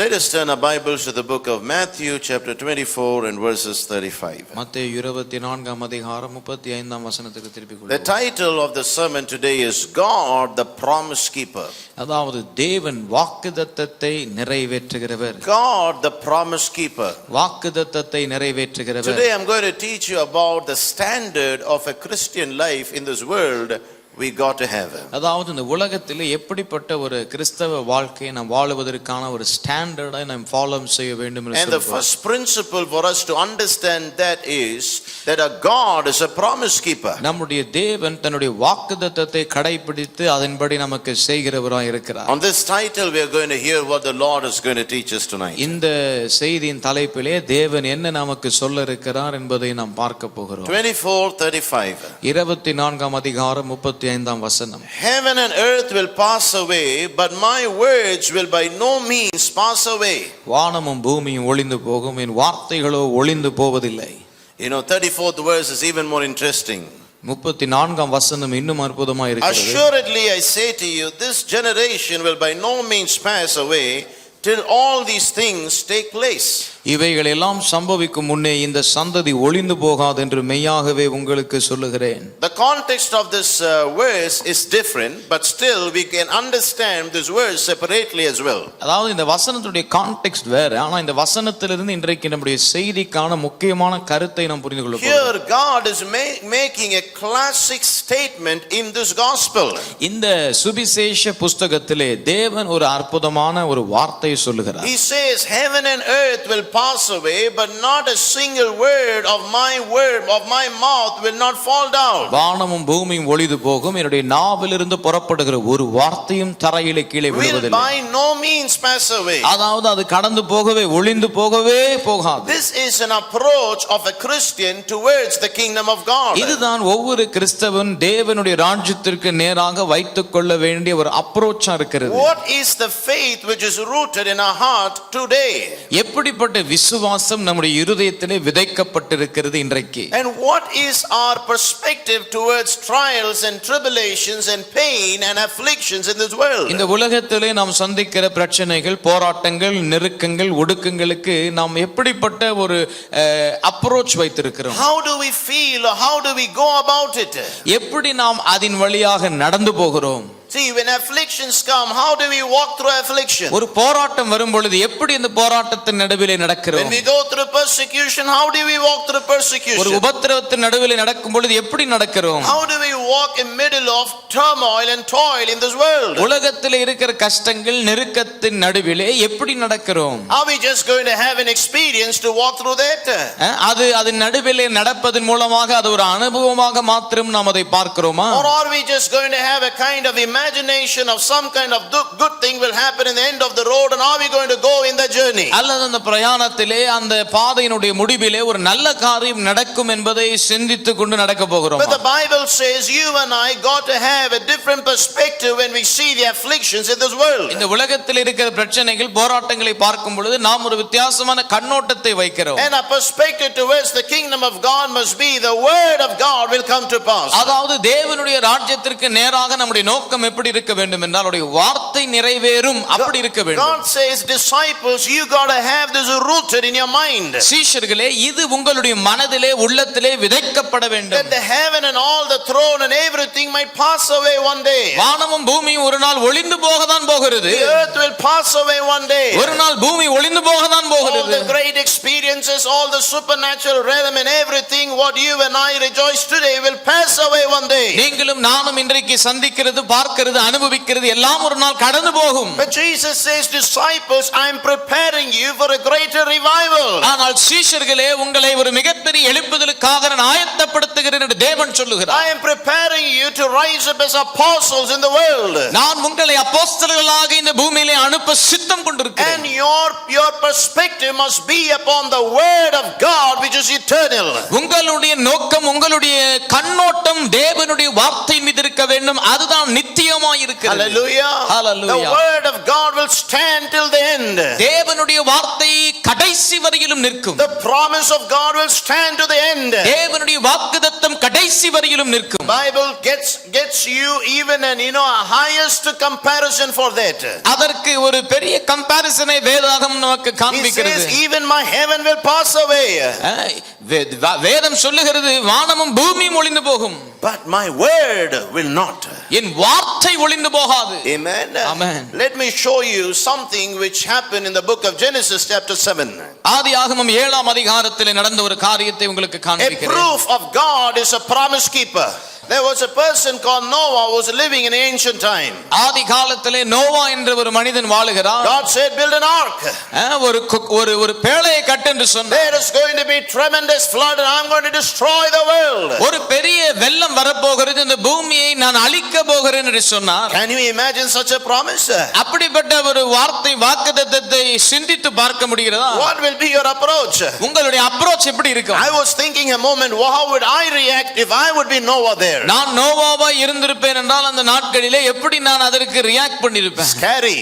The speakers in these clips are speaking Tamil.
Let us turn our Bibles to the book of Matthew chapter 24 and verses 35. மத்தேயு 24ஆம் அதிகாரம் 35ஆம் வசனத்துக்கு திருப்பிக் The கொள்வோம். title of the sermon today is God the Promise Keeper. அதாவது தேவன் வாக்குத்தத்தத்தை நிறைவேற்றுகிறவர். God the Promise Keeper. வாக்குத்தத்தத்தை நிறைவேற்றுகிறவர். Today I'm going to teach you about the standard of a Christian life in this world we got to have. அதாவது இந்த உலகத்தில் எப்படிப்பட்ட ஒரு கிறிஸ்தவ வாழ்க்கையை நாம் வாழுவதற்கான ஒரு ஸ்டாண்டர்டை நாம் ஃபாலோ செய்ய வேண்டும் என்று And the first principle for us to understand that is that our God is a promise keeper. நம்முடைய தேவன் தன்னுடைய வாக்குத்தத்தத்தை கடைபிடித்து அதன்படி நமக்கு செய்கிறவராய் இருக்கிறார். On this title we are going to hear what the Lord is going to teach us tonight. இந்த செய்தியின் தலைப்பிலே தேவன் என்ன நமக்கு சொல்ல இருக்கிறார் என்பதை நாம் பார்க்க போகிறோம். 24:35. 24ஆம் அதிகாரம் 35ஆம் வசனம். Heaven and earth will pass away, but my words will by no means pass away. வானமும் பூமியும் ஒளிந்து போகும், என் வார்த்தைகளோ ஒளிந்து போவதில்லை. You know, 34th verse is even more interesting. 34ஆம் வசனம் இன்னும் அற்புதமா இருக்கிறது. Assuredly I say to you, this generation will by no means pass away till all these things take place. இவைகள் எல்லாம் சம்பவிக்கும் முன்னே இந்த சந்ததி ஒளிந்து போகாது என்று மெய்யாகவே உங்களுக்கு சொல்லுகிறேன். The context of this verse is different, but still we can understand this verse separately as well. அதாவது இந்த வசனத்துடைய கான்டெக்ஸ்ட் வேற, ஆனா இந்த வசனத்திலிருந்து இன்றைக்கு நம்முடைய செய்திக்கான முக்கியமான கருத்தை நாம் புரிந்து கொள்ள போகிறோம். Here God is making a classic statement in this gospel. இந்த சுவிசேஷ புத்தகத்திலே தேவன் ஒரு அற்புதமான ஒரு வார்த்தையை சொல்லுகிறார். He says heaven and earth will pass away, but not a single word of my mouth will not fall down. வானமும் பூமியும் ஒளிந்து போகும், என்னுடைய நாவிலிருந்து புறப்படுகிற ஒரு வார்த்தையும் தரையிலே கீழே விழுவதில்லை. Will by no means pass away. அதாவது அது கடந்து போகவே ஒளிந்து போகவே போகாது. This is an approach of a Christian towards the kingdom of God. இதுதான் ஒவ்வொரு கிறிஸ்தவன் தேவனுடைய ராஜ்யத்திற்கு நேராக வைத்துக் கொள்ள வேண்டிய ஒரு அப்ரோச்சா இருக்கிறது. What is the faith which is rooted in our heart today? எப்படிப்பட்ட விசுவாசம் நம்முடைய இருதயத்திலே விதைக்கப்பட்டிருக்கிறது இன்றைக்கு? And what is our perspective towards trials and tribulations and pain and afflictions in this world? இந்த உலகத்திலே நாம் சந்திக்கிற பிரச்சனைகள், போராட்டங்கள், நெருக்கங்கள், ஒடுக்கங்களுக்கு நாம் எப்படிப்பட்ட ஒரு அப்ரோச் வைத்திருக்கிறோம்? How do we feel, or how do we go about it? எப்படி நாம் அதன் வழியாக நடந்து போகிறோம்? See, when afflictions come, how do we walk through affliction? ஒரு போராட்டம் வரும் பொழுது எப்படி இந்த போராட்டத்தின் நடுவிலே நடக்கிறோம்? When we go through persecution, how do we walk through persecution? ஒரு உபத்திரவத்தின் நடுவிலே நடக்கும் பொழுது எப்படி நடக்கிறோம்? How do we walk in middle of turmoil and toil in this world? உலகத்திலே இருக்கிற கஷ்டங்கள், நெருக்கத்தின் நடுவிலே எப்படி நடக்கிறோம்? Are we just going to have an experience to walk through that? அதன் நடுவிலே நடப்பதன் மூலமாக அது ஒரு அனுபவமாக மாத்திரம் நாம் அதை பார்க்கிறோமா? Or are we just going to have a kind of imagination of some kind of good thing will happen in the end of the road, and are we going to go in the journey? அல்லது அந்த பிரயாணத்திலே அந்த பாதையினுடைய முடிவிலே ஒரு நல்ல காரியம் நடக்கும் என்பதை சிந்தித்துக் கொண்டு நடக்க போகிறோம். But the Bible says you and I got to have a different perspective when we see the afflictions in this world. இந்த உலகத்தில் இருக்கிற பிரச்சனைகள், போராட்டங்களை பார்க்கும் பொழுது நாம் ஒரு வித்தியாசமான கண்ணோட்டத்தை வைக்கிறோம். And our perspective towards the kingdom of God must be the word of God will come to pass. அதாவது தேவனுடைய ராஜ்யத்திற்கு நேராக நம்முடைய நோக்கம் எப்படி இருக்க வேண்டும் என்றால் அவருடைய வார்த்தை நிறைவேறும், அப்படி இருக்க வேண்டும். God says, disciples, you got to have this rooted in your mind. சீஷர்களே, இது உங்களுடைய மனதிலே, உள்ளத்திலே விதைக்கப்பட வேண்டும். That the heaven and all the throne and everything might pass away one day. வானமும் பூமியும் ஒரு நாள் ஒளிந்து போகதான் போகிறது. The earth will pass away one day. ஒரு நாள் பூமி ஒளிந்து போகதான் All போகிறது. the great experiences, all the supernatural realm and everything what you and I rejoice today will pass away one day. நீங்களும் நானும் இன்றைக்கு சந்திக்கிறது, பார்க்கிறது, அனுபவிக்கிறது எல்லாம் ஒரு நாள் கடந்து போகும். But Jesus says, disciples, I am preparing you for a greater revival. ஆனால் சீஷர்களே, உங்களை ஒரு மிகப்பெரிய எழுப்புதலுக்காக நான் ஆயத்தப்படுத்துகிறேன் என்று தேவன் சொல்லுகிறார். I am preparing you to rise up as apostles in the world. நான் உங்களை அப்போஸ்தலர்களாக இந்த பூமியிலே அனுப்ப சித்தம் கொண்டிருக்கிறேன். And your perspective must be upon the word of God which is eternal. உங்களுடைய நோக்கம், உங்களுடைய கண்ணோட்டம் தேவனுடைய வார்த்தை மீது இருக்க வேண்டும். அதுதான் நித்திய நித்தியமாய் இருக்கிறது. Hallelujah. Hallelujah. The word of God will stand till the end. தேவனுடைய வார்த்தை கடைசி வரையிலும் நிற்கும். The promise of God will stand to the end. தேவனுடைய வாக்குத்தத்தம் கடைசி வரையிலும் நிற்கும். Bible gets you even a highest comparison for that. அதற்கு ஒரு பெரிய கம்பேரிசனை வேதாகம் நமக்கு He காண்பிக்கிறது. says even my heaven will pass away. வேதம் சொல்லுகிறது வானமும் பூமியும் ஒளிந்து போகும், But my word will not. என் வார்த்தை ஒளிந்து போகாது. Amen. Amen. Let me show you something which happened in the book of Genesis chapter 7. ஆதியாகமம் 7ஆம் அதிகாரத்தில் நடந்த ஒரு காரியத்தை உங்களுக்கு A காண்பிக்கிறேன். proof of God is a promise keeper. There was a person called Noah who was living in ancient time. ஆதி காலத்திலே நோவா என்ற ஒரு மனிதன் வாழுகிறார். God said build an ark. ஒரு பேழையை கட்டு என்று சொன்னார். There is going to be tremendous flood and I'm going to destroy the world. ஒரு பெரிய வெள்ளம் வரப்போகிறது, இந்த பூமியை நான் அழிக்க போகிறேன் என்று சொன்னார். Can you imagine such a promise? அப்படிப்பட்ட ஒரு வார்த்தை வாக்குத்தத்தத்தை சிந்தித்து பார்க்க முடிகிறதா? What will be your approach? உங்களுடைய அப்ரோச் எப்படி இருக்கும்? I was thinking a moment, how would I react if I would be Noah there? நான் நோவாவா இருந்திருப்பேன் என்றால் அந்த நாட்களிலே எப்படி நான் அதற்கு ரியாக்ட் பண்ணிருப்பேன்? Scary.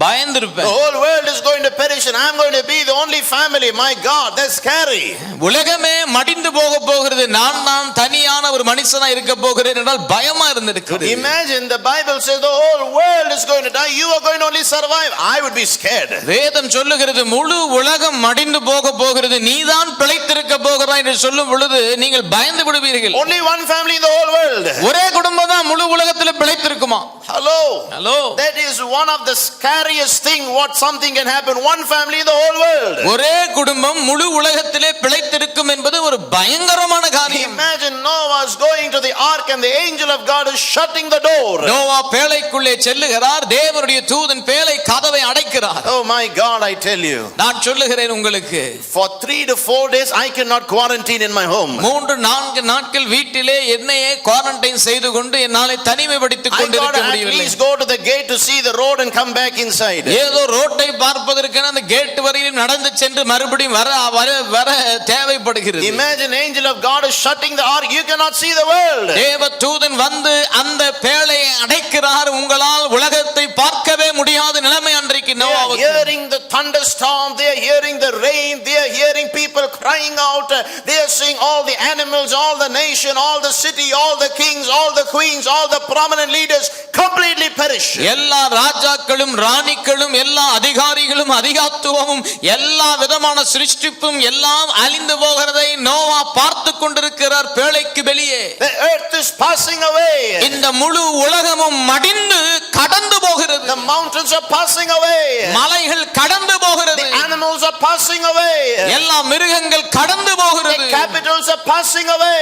பயந்திருப்பேன். The whole world is going to perish and I'm going to be the only family. My God, that's scary. உலகமே மடிந்து போகிறது, நான் தனியான ஒரு மனுஷனா இருக்க போகிறேன் என்றால் பயமா இருந்திருக்கிறது. Imagine the Bible says the whole world is going to die, you are going to only survive. I would be scared. வேதம் சொல்லுகிறது முழு உலகம் மடிந்து போகிறது, நீதான் பிழைத்திருக்க போகிறாய் என்று சொல்லும் பொழுது நீங்கள் பயந்து விடுவீர்கள். Only one family in the whole world. ஒரே குடும்பம் தான் முழு உலகத்தில் பிழைத்திருக்குமா? Hello. That is one of the scariest thing what something can happen, one family in the whole world. ஒரே குடும்பம் முழு உலகத்திலே பிழைத்திருக்கும் என்பது ஒரு பயங்கரமான காரியம். Imagine Noah is going to the ark and the angel of God is shutting the door. Noah பேழைக்குள்ளே செல்லுகிறார், தேவனுடைய தூதன் பேழை கதவை அடைக்கிறார். Oh my God, I tell you. நான் சொல்லுகிறேன் உங்களுக்கு, For 3 to 4 days I cannot quarantine in my home. 3-4 நாட்கள் வீட்டிலே என்னையே குவாரண்டைன் செய்து கொண்டு என்னாலே தனிமைப்படுத்திக் கொண்டிருக்க முடியவில்லை. At least go to the gate to see the road and come back inside. ஏதோ ரோட்டை பார்ப்பதற்கான அந்த கேட் வரையிலும் நடந்து சென்று மறுபடியும் வர தேவைப்படுகிறது. Imagine angel of God is shutting the ark, you cannot see the world. தேவ தூதன் வந்து அந்த பேழையை அடைக்கிறார், உங்களால் உலகத்தை பார்க்கவே முடியாத நிலைமை அன்றைக்கு நோவாவுக்கு. They are hearing the thunderstorm, they are hearing the rain, they are hearing people crying out, they are seeing all the animals, all the nation, all the city, all the kings, all the queens, all the prominent leaders completely perish. எல்லா ராஜாக்களும் ராணிகளும் எல்லா அதிகாரிகளும் அதிகாத்துவமும் எல்லா விதமான சிருஷ்டிப்பும் எல்லாம் அழிந்து போகிறதை நோவா பார்த்து கொண்டிருக்கிறார் பேழைக்கு வெளியே. The earth is passing away. இந்த முழு உலகமும் மடிந்து கடந்து போகிறது. The mountains are passing away. மலைகள் கடந்து போகிறது. The animals are passing away. எல்லா மிருகங்கள் கடந்து போகிறது. The capitals are passing away.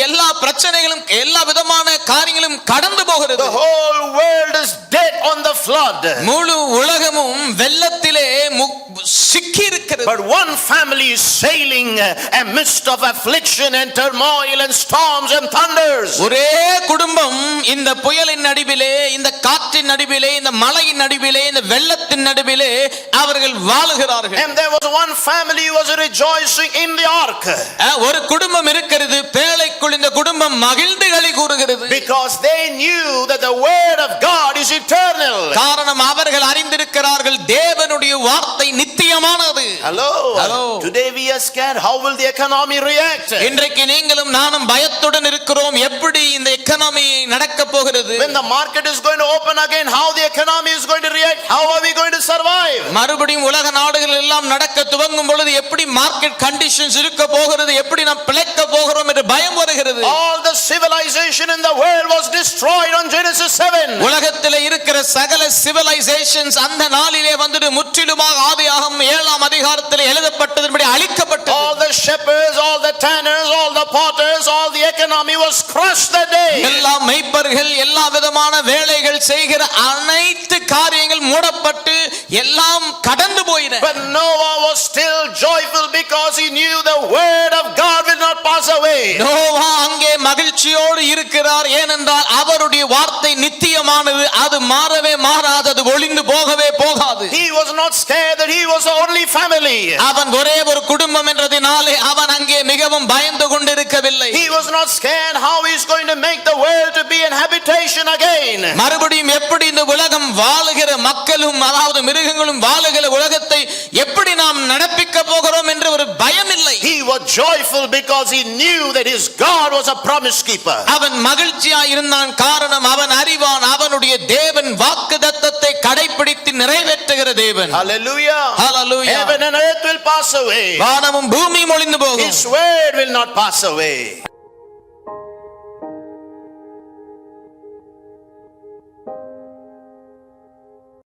எல்லா பிரச்சனைகளும் எல்லா விதமான காரியங்களும் கடந்து போகிறது. The whole world is dead on the flood. முழு உலகமும் வெள்ளத்திலே சிக்கி இருக்கிறது. But one family is sailing amidst of affliction and turmoil and storms and thunders. ஒரே குடும்பம் இந்த புயலின் நடுவிலே, இந்த காற்றின் நடுவிலே, இந்த மழையின் நடுவிலே, இந்த வெள்ளத்தின் நடுவிலே அவர்கள் வாழுகிறார்கள். And there was one family who was rejoicing in the ark. ஒரு குடும்பம் இருக்கிறது, பேழைக்குள் இந்த குடும்பம் மகிழ்ந்து களி கூறுகிறது. Because they knew that the word of God is eternal. காரணம் அவர்கள் அறிந்திருக்கிறார்கள் தேவனுடைய வார்த்தை நித்தியமானது. Hello. Today we are scared, how will the economy react? இன்றைக்கு நீங்களும் நானும் பயத்துடன் இருக்கிறோம், எப்படி இந்த எக்கானமி நடக்க போகிறது? When the market is going to open again, how the economy is going to react? How are we going to survive? மறுபடியும் உலக நாடுகள் எல்லாம் நடக்க துவங்கும் பொழுது எப்படி மார்க்கெட் கண்டிஷன்ஸ் இருக்க போகிறது, எப்படி நாம் பிழைக்க போகிறோம் என்று பயம் வருகிறது. All the civilization in the world was destroyed on Genesis 7. உலகத்திலே இருக்கிற சகல சிவிலைசேஷன்ஸ் அந்த நாளிலே வந்து முற்றிலுமாக ஆதியாகமம் 7ஆம் அதிகாரத்தில் எழுதப்பட்டதன்படி அழிக்கப்பட்டது. All the shepherds, all the tanners, all the potters, all the economy was crushed that day. எல்லா மேய்ப்பர்கள் எல்லா விதமான வேலைகள் செய்கிற அனைத்து காரியங்கள் மூடப்பட்டு எல்லாம் கடந்து போயின. But Noah was still joyful because he knew the word of God will not pass away. Noah அங்கே மகிழ்ச்சியோடு இருக்கிறார், ஏனென்றால் அவருடைய வார்த்தை நித்தியமானது, அது மாறவே மாறாது, அது ஒளிந்து போகவே போகாது. He was not scared that he was the only family. அவன் ஒரே ஒரு குடும்பம் என்றதினாலே அவன் அங்கே மிகவும் பயந்து கொண்டிருக்கவில்லை. He was not scared how he is going to make the world to be an habitation again. மறுபடியும் எப்படி இந்த உலகம் வாழுகிற மக்களும் அதாவது மிருகங்களும் வாழுகிற உலகத்தை எப்படி நாம் நடப்பிக்க போகிறோம் என்று ஒரு பயம் இல்லை. He was joyful because he knew that his God was a promise keeper. அவன் மகிழ்ச்சியாய் இருந்தான், காரணம் அவன் அறிவான் அவனுடைய தேவன் வாக்குத்தத்தத்தை கடைபிடித்து நிறைவேற்றுகிற தேவன். Hallelujah. Hallelujah. Heaven and earth will pass away. வானமும் பூமியும் ஒளிந்து போகும். His word will not pass away.